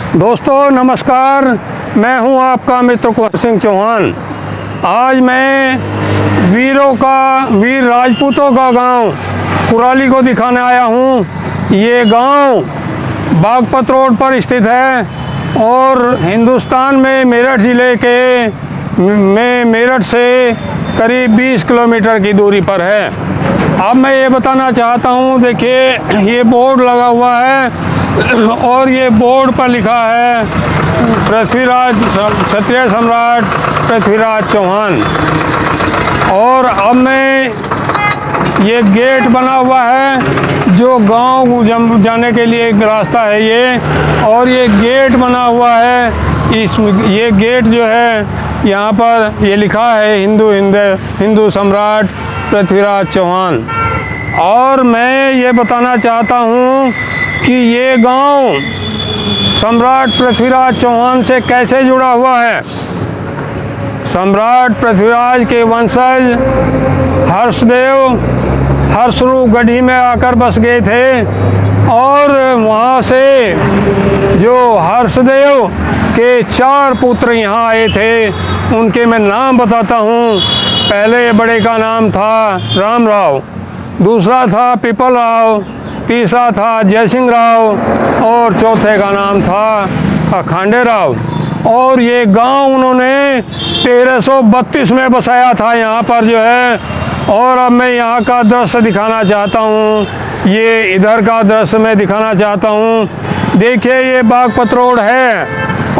दोस्तों नमस्कार, मैं हूं आपका मित्र कुंवर सिंह चौहान। आज मैं वीर राजपूतों का गांव कुराली को दिखाने आया हूं। ये गांव बागपत रोड पर स्थित है और हिंदुस्तान में मेरठ ज़िले में मेरठ से करीब 20 किलोमीटर की दूरी पर है। अब मैं ये बताना चाहता हूँ, देखिए ये बोर्ड लगा हुआ है और ये बोर्ड पर लिखा है क्षत्रिय सम्राट पृथ्वीराज चौहान। और अब मैं ये गेट बना हुआ है जो गांव जाने के लिए एक रास्ता है ये, और ये गेट बना हुआ है। ये गेट जो है यहाँ पर ये लिखा है हिंदू सम्राट पृथ्वीराज चौहान। और मैं ये बताना चाहता हूँ कि ये गांव सम्राट पृथ्वीराज चौहान से कैसे जुड़ा हुआ है। सम्राट पृथ्वीराज के वंशज हर्षदेव हर्षरूप गढ़ी में आकर बस गए थे, और वहाँ से जो हर्षदेव के 4 पुत्र यहाँ आए थे, उनके मैं नाम बताता हूँ। पहले बड़े का नाम था राम राव, दूसरा था पिपल राव, तीसरा था जयसिंह राव और चौथे का नाम था खांडे राव। और ये गांव उन्होंने 1332 में बसाया था यहाँ पर जो है। और अब मैं यहाँ का दृश्य दिखाना चाहता हूँ, ये इधर का दृश्य मैं दिखाना चाहता हूँ। देखिए ये बागपत रोड है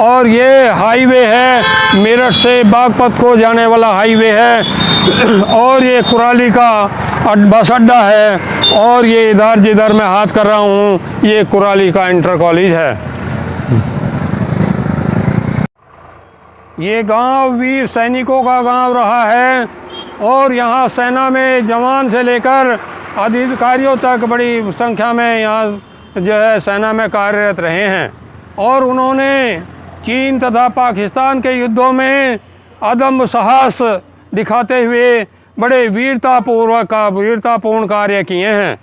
और ये हाईवे है, मेरठ से बागपत को जाने वाला हाईवे है। और ये कुराली का बस अड्डा है, और ये इधर जिधर मैं हाथ कर रहा हूँ ये कुराली का इंटर कॉलेज है। ये गांव वीर सैनिकों का गांव रहा है, और यहाँ सेना में जवान से लेकर अधिकारियों तक बड़ी संख्या में यहाँ जो है सेना में कार्यरत रहे हैं। और उन्होंने चीन तथा पाकिस्तान के युद्धों में अदम्य साहस दिखाते हुए बड़े वीरतापूर्ण कार्य किए हैं।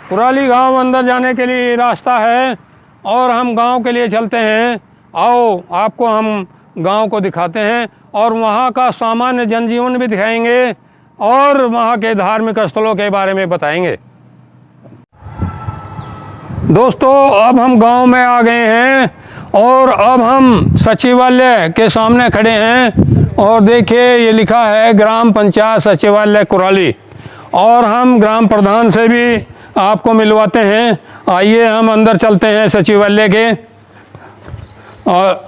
कुराली गांव अंदर जाने के लिए रास्ता है, और हम गांव के लिए चलते हैं। आओ आपको हम गांव को दिखाते हैं, और वहां का सामान्य जनजीवन भी दिखाएंगे, और वहां के धार्मिक स्थलों के बारे में बताएंगे। दोस्तों अब हम गांव में आ गए हैं, और अब हम सचिवालय के सामने खड़े हैं। और देखिए ये लिखा है ग्राम पंचायत सचिवालय कुराली, और हम ग्राम प्रधान से भी आपको मिलवाते हैं। आइए हम अंदर चलते हैं सचिवालय के। और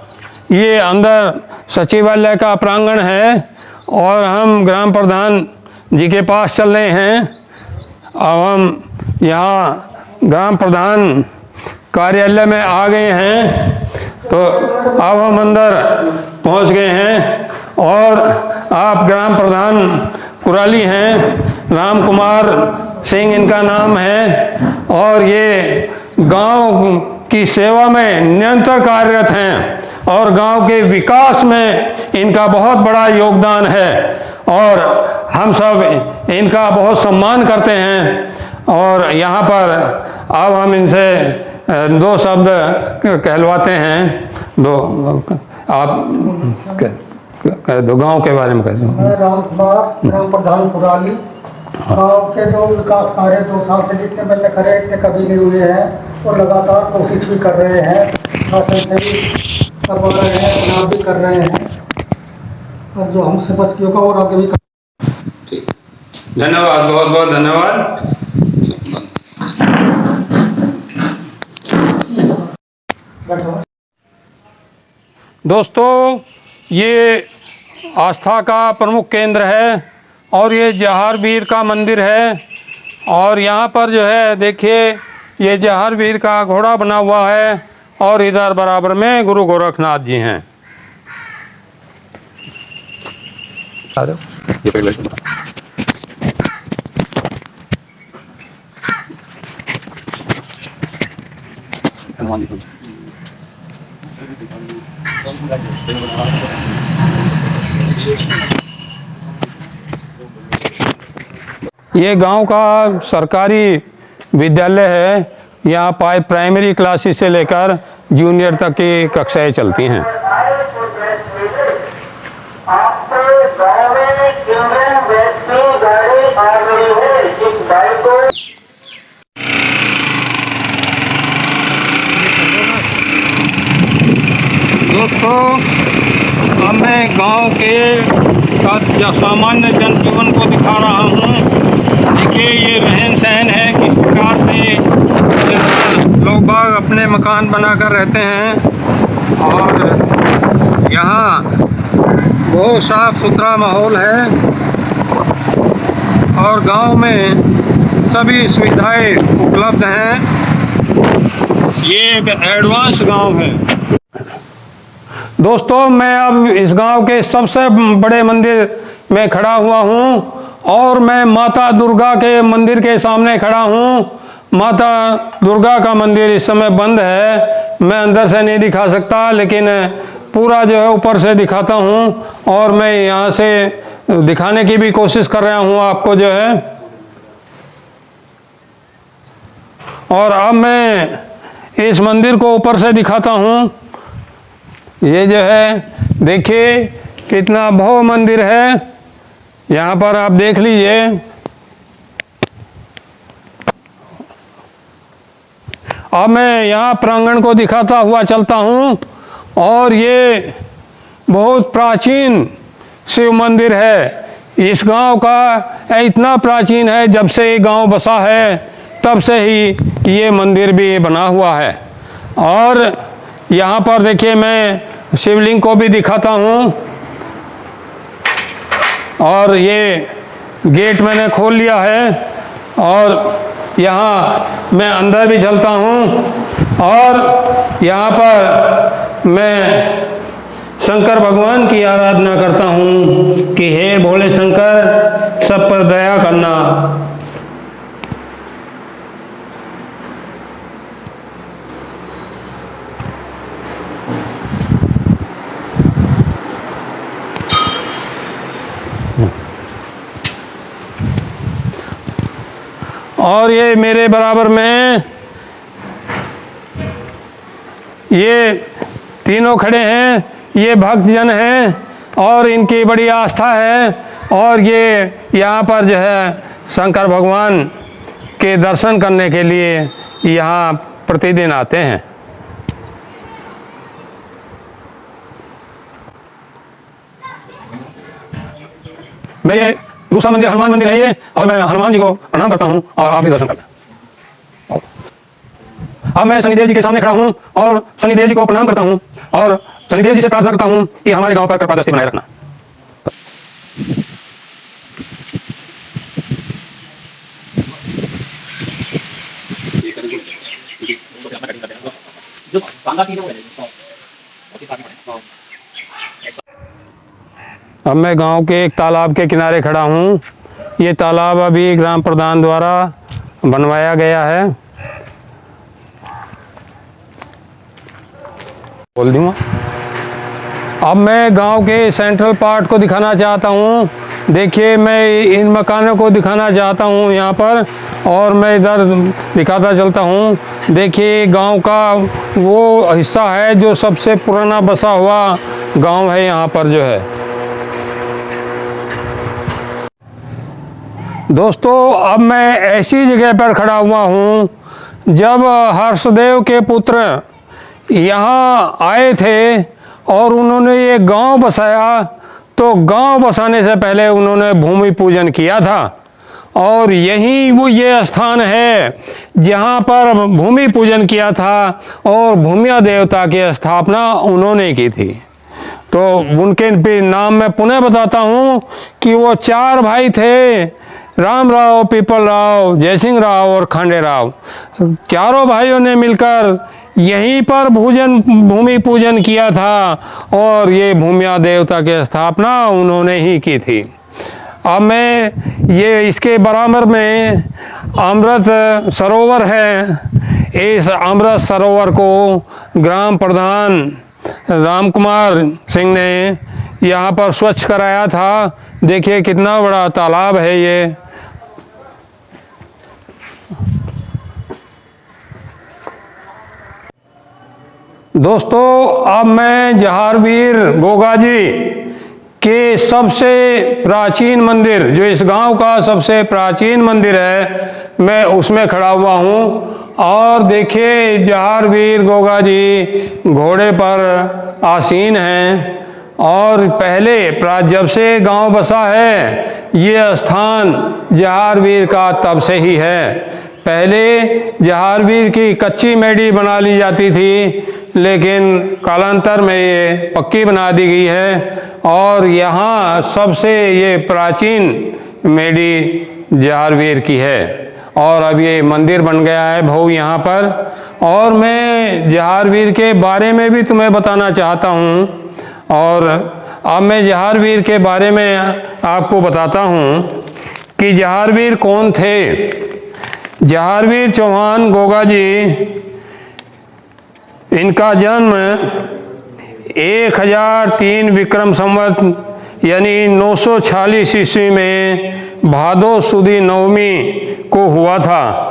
ये अंदर सचिवालय का प्रांगण है, और हम ग्राम प्रधान जी के पास चल रहे हैं। अब हम यहाँ ग्राम प्रधान कार्यालय में आ गए हैं, तो अब हम अंदर पहुँच गए हैं। और आप ग्राम प्रधान कुराली हैं, राम कुमार सिंह इनका नाम है, और ये गांव की सेवा में निरंतर कार्यरत हैं, और गांव के विकास में इनका बहुत बड़ा योगदान है, और हम सब इनका बहुत सम्मान करते हैं। और यहाँ पर अब हम इनसे 2 शब्द कहलवाते हैं। आप कह दो, गांव के बारे में कह दो। मैं राम कुमार, ग्राम प्रधान कुराली। गाँव के जो विकास कार्य 2 साल से जितने बंदे करे इतने कभी नहीं हुए हैं, और लगातार कोशिश भी कर रहे हैं, शासन से भी करवा रहे हैं, चुनाव भी कर रहे हैं, और जो हमसे बस की होगा और आगे भी कर। धन्यवाद, बहुत बहुत धन्यवाद। दोस्तों ये आस्था का प्रमुख केंद्र है, और ये जहार वीर का मंदिर है। और यहाँ पर जो है देखिए ये जहार वीर का घोड़ा बना हुआ है, और इधर बराबर में गुरु गोरखनाथ जी हैं। ये गांव का सरकारी विद्यालय है। यहाँ प्राइमरी क्लासेस से लेकर जूनियर तक की कक्षाएं चलती हैं। आपके गाँव में इंडियन गैस की गाड़ी आ गई है। इस गाड़ी को दोस्तों, अब मैं गांव के सामान्य जनजीवन को दिखा रहा हूं। देखिए ये रहन सहन है, किस प्रकार से लोग बाग अपने मकान बनाकर रहते हैं और यहाँ बहुत साफ सुथरा माहौल है और गांव में सभी सुविधाएं उपलब्ध हैं। ये एक एडवांस गांव है। दोस्तों, मैं अब इस गांव के सबसे बड़े मंदिर में खड़ा हुआ हूं और मैं माता दुर्गा के मंदिर के सामने खड़ा हूं। माता दुर्गा का मंदिर इस समय बंद है, मैं अंदर से नहीं दिखा सकता, लेकिन पूरा जो है ऊपर से दिखाता हूं और मैं यहां से दिखाने की भी कोशिश कर रहा हूं आपको जो है। और अब मैं इस मंदिर को ऊपर से दिखाता हूं। ये जो है देखिए कितना भव्य मंदिर है, यहाँ पर आप देख लीजिए। अब मैं यहाँ प्रांगण को दिखाता हुआ चलता हूँ और ये बहुत प्राचीन शिव मंदिर है। इस गांव का इतना प्राचीन है, जब से ये गांव बसा है तब से ही ये मंदिर भी बना हुआ है। और यहाँ पर देखिए मैं शिवलिंग को भी दिखाता हूँ और ये गेट मैंने खोल लिया है और यहाँ मैं अंदर भी चलता हूँ और यहाँ पर मैं शंकर भगवान की आराधना करता हूँ कि हे भोले शंकर सब पर दया करना। और ये मेरे बराबर में ये तीनों खड़े हैं, ये भक्तजन हैं और इनकी बड़ी आस्था है और ये यहाँ पर जो है शंकर भगवान के दर्शन करने के लिए यहाँ प्रतिदिन आते हैं। मैं ये दूसरा मंदिर हनुमान मंदिर है ये, और मैं हनुमान जी को प्रणाम करता हूँ और आप भी दर्शन करते हैं। अब मैं शनिदेव जी के सामने खड़ा हूँ और शनिदेव जी को प्रणाम करता हूँ और शनिदेव जी से प्रार्थना करता हूँ कि हमारे गांव पर कृपा दृष्टि बनाए रखना। अब मैं गांव के एक तालाब के किनारे खड़ा हूँ। ये तालाब अभी ग्राम प्रधान द्वारा बनवाया गया है। बोल दूँगा। अब मैं गांव के सेंट्रल पार्ट को दिखाना चाहता हूँ। देखिए मैं इन मकानों को दिखाना चाहता हूँ यहाँ पर, और मैं इधर दिखाता चलता हूँ। देखिए गांव का वो हिस्सा है जो सबसे पुराना बसा हुआ गांव है यहाँ पर जो है। दोस्तों, अब मैं ऐसी जगह पर खड़ा हुआ हूँ जब हर्षदेव के पुत्र यहाँ आए थे और उन्होंने ये गांव बसाया, तो गांव बसाने से पहले उन्होंने भूमि पूजन किया था और यही वो ये स्थान है जहाँ पर भूमि पूजन किया था और भूमिया देवता की स्थापना उन्होंने की थी। तो उनके नाम मैं पुनः बताता हूँ कि वो 4 भाई थे, राम राव, पीपल राव, जयसिंह राव और खांडे राव। चारों भाइयों ने मिलकर यहीं पर भूमि पूजन किया था और ये भूमिया देवता की स्थापना उन्होंने ही की थी। अब मैं ये इसके बराबर में अमृत सरोवर है। इस अमृत सरोवर को ग्राम प्रधान राम कुमार सिंह ने यहाँ पर स्वच्छ कराया था। देखिए कितना बड़ा तालाब है ये। दोस्तों, अब मैं जहारवीर गोगा जी के सबसे प्राचीन मंदिर, जो इस गांव का सबसे प्राचीन मंदिर है, मैं उसमें खड़ा हुआ हूं। और देखिए, जहारवीर गोगा जी घोड़े पर आसीन हैं। और पहले जब से गांव बसा है, ये स्थान जहारवीर का तब से ही है। पहले जहारवीर की कच्ची मेडी बना ली जाती थी, लेकिन कालांतर में ये पक्की बना दी गई है। और यहाँ सबसे ये प्राचीन मेडी जहारवीर की है। और अब ये मंदिर बन गया है भाऊ यहाँ पर। और मैं जहारवीर के बारे में भी तुम्हें बताना चाहता हूँ। और अब मैं जहारवीर के बारे में आपको बताता हूँ कि जहारवीर कौन थे। जहारवीर चौहान गोगा जी, इनका जन्म 1003 विक्रम संवत यानी 946 ईस्वी में भादो सुदी नवमी को हुआ था।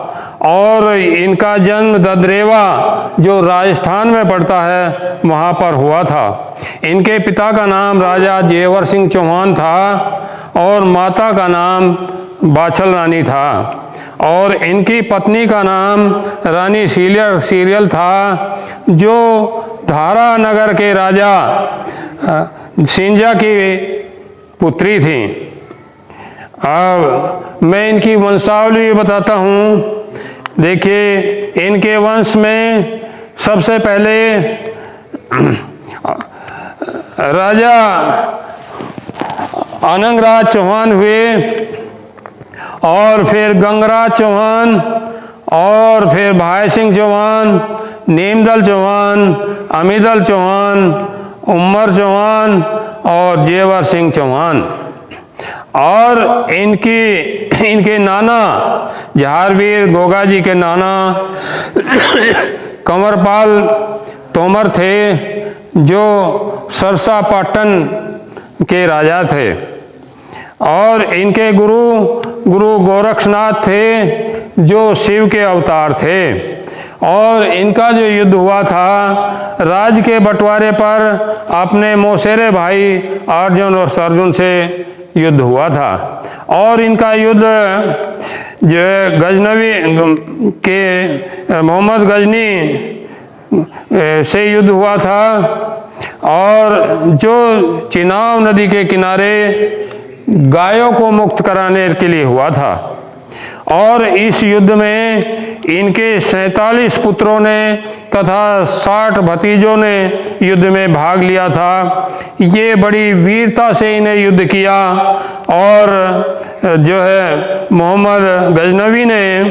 और इनका जन्म ददरेवा, जो राजस्थान में पड़ता है, वहाँ पर हुआ था। इनके पिता का नाम राजा जेवर सिंह चौहान था और माता का नाम बाछल रानी था। और इनकी पत्नी का नाम रानी सीरियल था, जो धारा नगर के राजा सिंजा की पुत्री थी। अब मैं इनकी वंशावली भी बताता हूँ। देखिए, इनके वंश में सबसे पहले राजा अनंगराज चौहान हुए, और फिर गंगराज चौहान, और फिर भाई सिंह चौहान, नीमदल चौहान, अमीदल चौहान, उमर चौहान और जेवर सिंह चौहान। और इनके नाना जहारवीर गोगा जी के नाना कंवरपाल तोमर थे, जो सरसा पाटन के राजा थे। और इनके गुरु गोरक्षनाथ थे, जो शिव के अवतार थे। और इनका जो युद्ध हुआ था, राज्य के बंटवारे पर अपने मौसेरे भाई अर्जुन और सरजुन से युद्ध हुआ था। और इनका युद्ध जो गजनवी के मोहम्मद गजनी से युद्ध हुआ था, और जो चिनाब नदी के किनारे गायों को मुक्त कराने के लिए हुआ था। और इस युद्ध में इनके 47 पुत्रों ने तथा 60 भतीजों ने युद्ध में भाग लिया था। ये बड़ी वीरता से इन्हें युद्ध किया। और जो है मोहम्मद गजनवी ने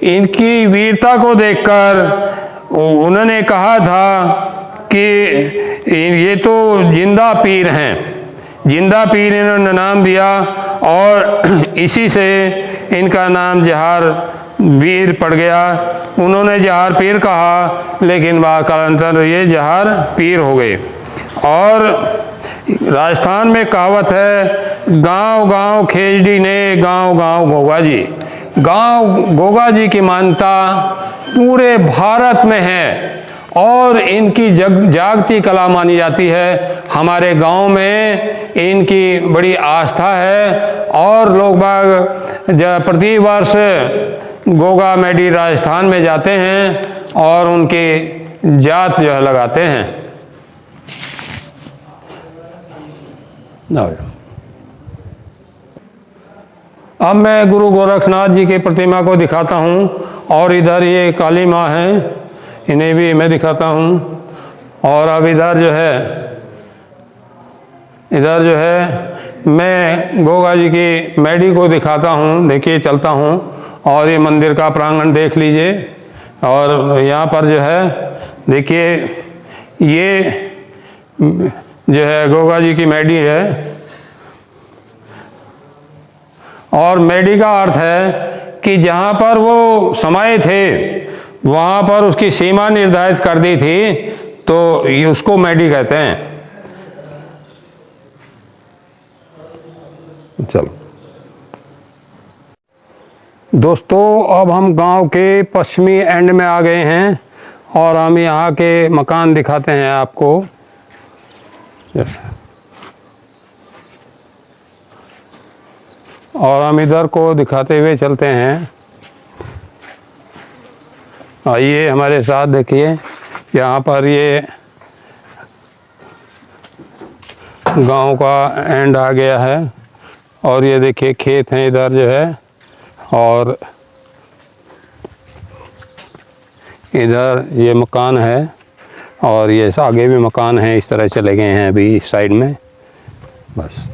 इनकी वीरता को देखकर उन्होंने कहा था कि ये तो जिंदा पीर हैं। जिंदा पीर इन्होंने नाम दिया, और इसी से इनका नाम जहारवीर पड़ गया। उन्होंने जहार पीर कहा, लेकिन बाद कालांतर ये जहार पीर हो गए। और राजस्थान में कहावत है, गांव गांव खेजड़ी ने, गांव गांव गोगा जी। गांव गोगा जी की मान्यता पूरे भारत में है, और इनकी जागती कला मानी जाती है। हमारे गांव में इनकी बड़ी आस्था है। और लोग बाग प्रति वर्ष गोगा मेडी राजस्थान में जाते हैं और उनकी जात जो है लगाते हैं। अब मैं गुरु गोरक्षनाथ जी की प्रतिमा को दिखाता हूँ। और इधर ये काली माँ हैं, इन्हें भी मैं दिखाता हूँ। और अब इधर जो है मैं गोगा जी की मेडी को दिखाता हूँ। देखिए, चलता हूँ और ये मंदिर का प्रांगण देख लीजिए। और यहाँ पर जो है देखिए, ये जो है गोगा जी की मेडी है। और मेडी का अर्थ है कि जहाँ पर वो समाये थे, वहाँ पर उसकी सीमा निर्धारित कर दी थी, तो ये उसको मेडी कहते हैं। चलो दोस्तों, अब हम गांव के पश्चिमी एंड में आ गए हैं। और हम यहाँ के मकान दिखाते हैं आपको। और हम इधर को दिखाते हुए चलते हैं। आइए हमारे साथ, देखिए यहाँ पर ये गांव का एंड आ गया है और ये देखिए खेत हैं इधर जो है, और इधर ये मकान है और ये आगे भी मकान है। इस तरह चले गए हैं अभी इस साइड में। बस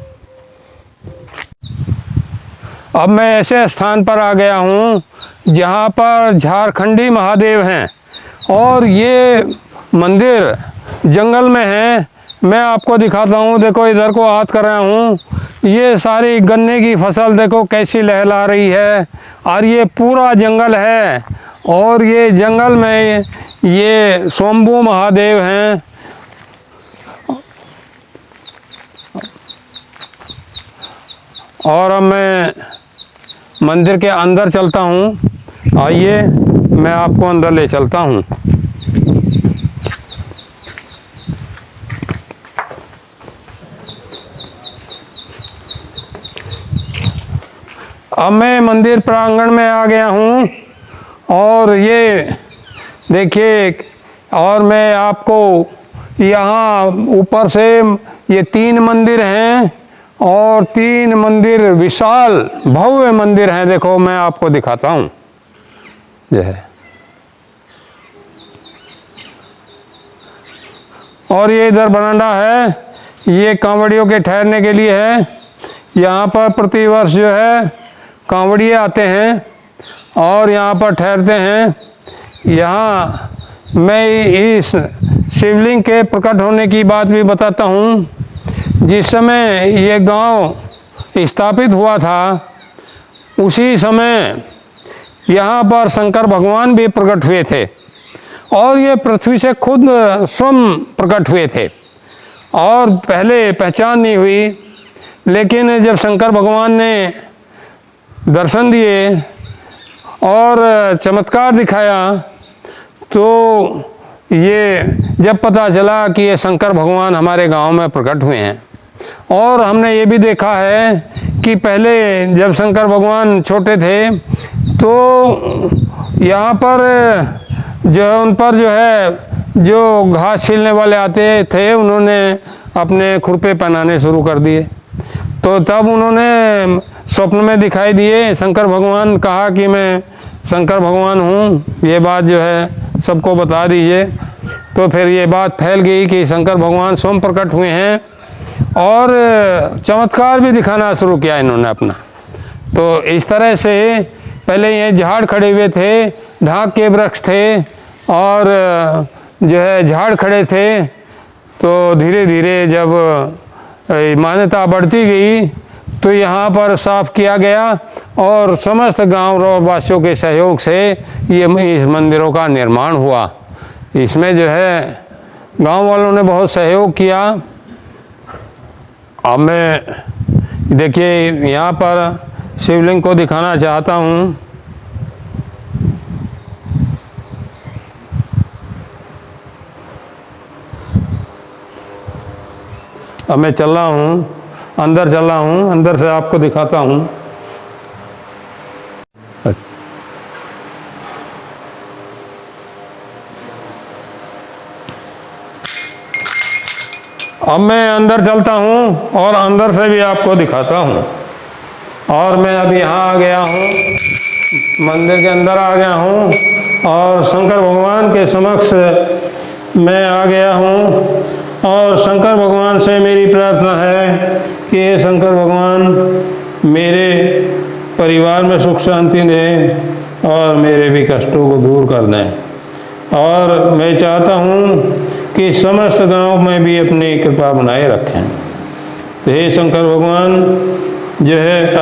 अब मैं ऐसे स्थान पर आ गया हूँ जहाँ पर झारखंडी महादेव हैं और ये मंदिर जंगल में है। मैं आपको दिखाता हूँ, देखो इधर को हाथ कर रहा हूँ, ये सारी गन्ने की फसल देखो कैसी लहला रही है और ये पूरा जंगल है। और ये जंगल में ये शंभू महादेव हैं। और अब मैं मंदिर के अंदर चलता हूँ। आइए मैं आपको अंदर ले चलता हूँ। अब मैं मंदिर प्रांगण में आ गया हूँ और ये देखिए, और मैं आपको यहाँ ऊपर से ये 3 मंदिर हैं और 3 मंदिर विशाल भव्य मंदिर हैं। देखो मैं आपको दिखाता हूँ। यह है, और ये इधर बरामदा है, ये कांवड़ियों के ठहरने के लिए है। यहाँ पर प्रतिवर्ष जो है कांवड़िए आते हैं और यहाँ पर ठहरते हैं। यहाँ मैं इस शिवलिंग के प्रकट होने की बात भी बताता हूँ। जिस समय ये गांव स्थापित हुआ था उसी समय यहाँ पर शंकर भगवान भी प्रकट हुए थे और ये पृथ्वी से खुद स्वयं प्रकट हुए थे। और पहले पहचान नहीं हुई, लेकिन जब शंकर भगवान ने दर्शन दिए और चमत्कार दिखाया तो ये जब पता चला कि ये शंकर भगवान हमारे गांव में प्रकट हुए हैं। और हमने ये भी देखा है कि पहले जब शंकर भगवान छोटे थे तो यहाँ पर जो है उन पर जो है जो घास छीलने वाले आते थे उन्होंने अपने खुरपे पहनाने शुरू कर दिए। तो तब उन्होंने स्वप्न में दिखाई दिए शंकर भगवान, कहा कि मैं शंकर भगवान हूँ, ये बात जो है सबको बता दीजिए। तो फिर ये बात फैल गई कि शंकर भगवान स्वयं प्रकट हुए हैं और चमत्कार भी दिखाना शुरू किया इन्होंने अपना। तो इस तरह से पहले ये झाड़ खड़े हुए थे, ढाक के वृक्ष थे और जो है झाड़ खड़े थे। तो धीरे धीरे जब मान्यता बढ़ती गई तो यहाँ पर साफ किया गया और समस्त गांव वासियों के सहयोग से ये इस मंदिरों का निर्माण हुआ। इसमें जो है गांव वालों ने बहुत सहयोग किया। अब मैं देखिए यहाँ पर शिवलिंग को दिखाना चाहता हूँ। अब मैं चल रहा हूँ, अंदर चल रहा हूँ, अंदर से आपको दिखाता हूँ। अब मैं अंदर चलता हूँ और अंदर से भी आपको दिखाता हूँ। और मैं अभी यहाँ आ गया हूँ, मंदिर के अंदर आ गया हूँ और शंकर भगवान के समक्ष मैं आ गया हूँ। और शंकर भगवान से मेरी प्रार्थना है कि हे शंकर भगवान मेरे परिवार में सुख शांति दें और मेरे भी कष्टों को दूर कर दें। और मैं चाहता हूँ कि समस्त गांव में भी अपनी कृपा बनाए रखें। तो हे शंकर भगवान जो है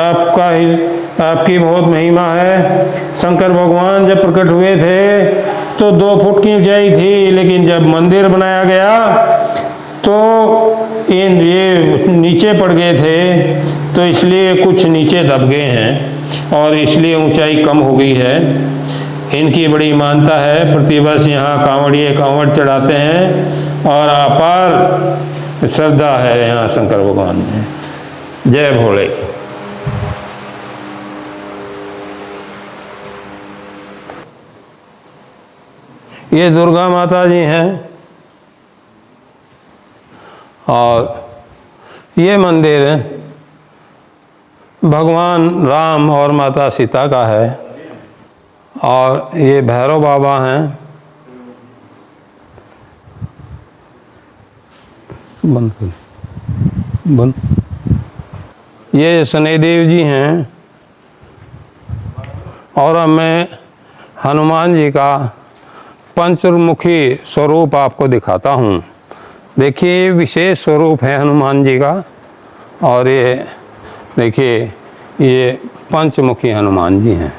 आपकी बहुत महिमा है। शंकर भगवान जब प्रकट हुए थे तो 2 फुट की ऊंचाई थी, लेकिन जब मंदिर बनाया गया तो ये नीचे पड़ गए थे, तो इसलिए कुछ नीचे दब गए हैं और इसलिए ऊंचाई कम हो गई है। इनकी बड़ी मान्यता है। प्रतिवर्ष यहाँ कांवड़िए कांवड़ चढ़ाते हैं और अपार श्रद्धा है यहाँ शंकर भगवान में। जय भोले। ये दुर्गा माता जी हैं और ये मंदिर भगवान राम और माता सीता का है। और ये भैरव बाबा हैं। बंद। ये शनिदेव जी हैं। और अब मैं हनुमान जी का पंचमुखी स्वरूप आपको दिखाता हूँ। देखिए विशेष स्वरूप है हनुमान जी का। और ये देखिए ये पंचमुखी हनुमान जी हैं।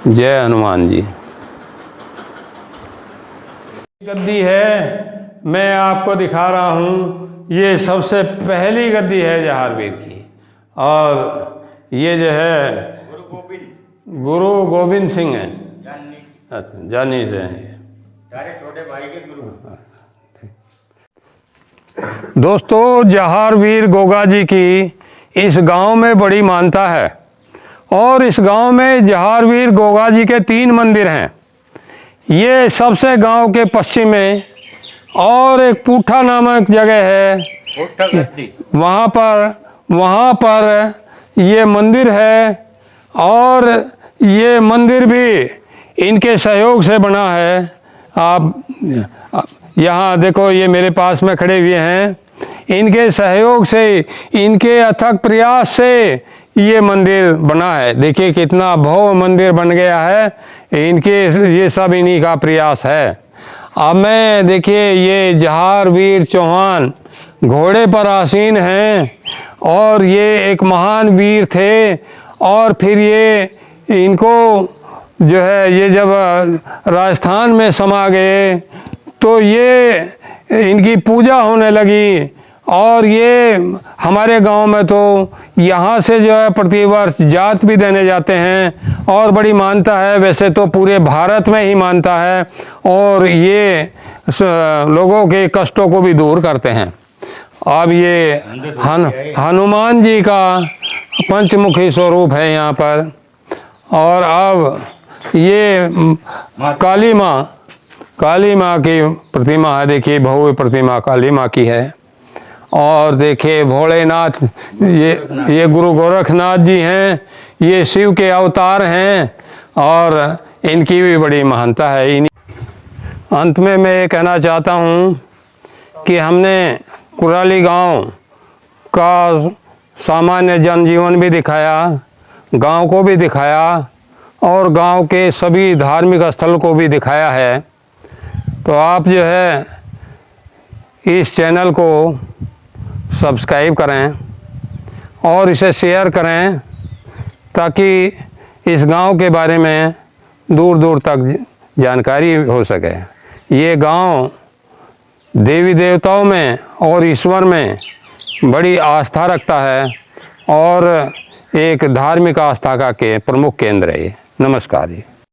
जय हनुमान जी। गद्दी है मैं आपको दिखा रहा हूँ। ये सबसे पहली गद्दी है जहारवीर की। और ये जो है गुरु गोविंद सिंह है। अच्छा जानी से छोटे भाई के गुरु। दोस्तों जहारवीर गोगा जी की इस गांव में बड़ी मान्यता है। और इस गांव में जहारवीर गोगा जी के 3 मंदिर हैं। ये सबसे गांव के पश्चिम में और एक पूठा नामक जगह है। वहाँ पर ये मंदिर है। और ये मंदिर भी इनके सहयोग से बना है। आप यहाँ देखो ये मेरे पास में खड़े हुए हैं। इनके सहयोग से इनके अथक प्रयास से ये मंदिर बना है। देखिए कितना भव्य मंदिर बन गया है। इनके ये सब इन्हीं का प्रयास है। अब मैं देखिए ये जहारवीर चौहान घोड़े पर आसीन हैं। और ये एक महान वीर थे। और फिर ये इनको जो है ये जब राजस्थान में समा गए तो ये इनकी पूजा होने लगी। और ये हमारे गांव में तो यहाँ से जो है प्रतिवर्ष जात भी देने जाते हैं। और बड़ी मान्यता है। वैसे तो पूरे भारत में ही मान्यता है। और ये लोगों के कष्टों को भी दूर करते हैं। अब ये हनुमान जी का पंचमुखी स्वरूप है यहाँ पर। और अब ये काली माँ की प्रतिमा है। देखिए भव्य प्रतिमा काली माँ की है। और देखिए भोलेनाथ ये गुरु गोरखनाथ जी हैं। ये शिव के अवतार हैं। और इनकी भी बड़ी महानता है। अंत में मैं ये कहना चाहता हूँ कि हमने कुराली गांव का सामान्य जनजीवन भी दिखाया, गांव को भी दिखाया और गांव के सभी धार्मिक स्थल को भी दिखाया है। तो आप जो है इस चैनल को सब्सक्राइब करें और इसे शेयर करें ताकि इस गांव के बारे में दूर दूर तक जानकारी हो सके। ये गांव देवी देवताओं में और ईश्वर में बड़ी आस्था रखता है और एक धार्मिक आस्था का प्रमुख केंद्र है। नमस्कार जी।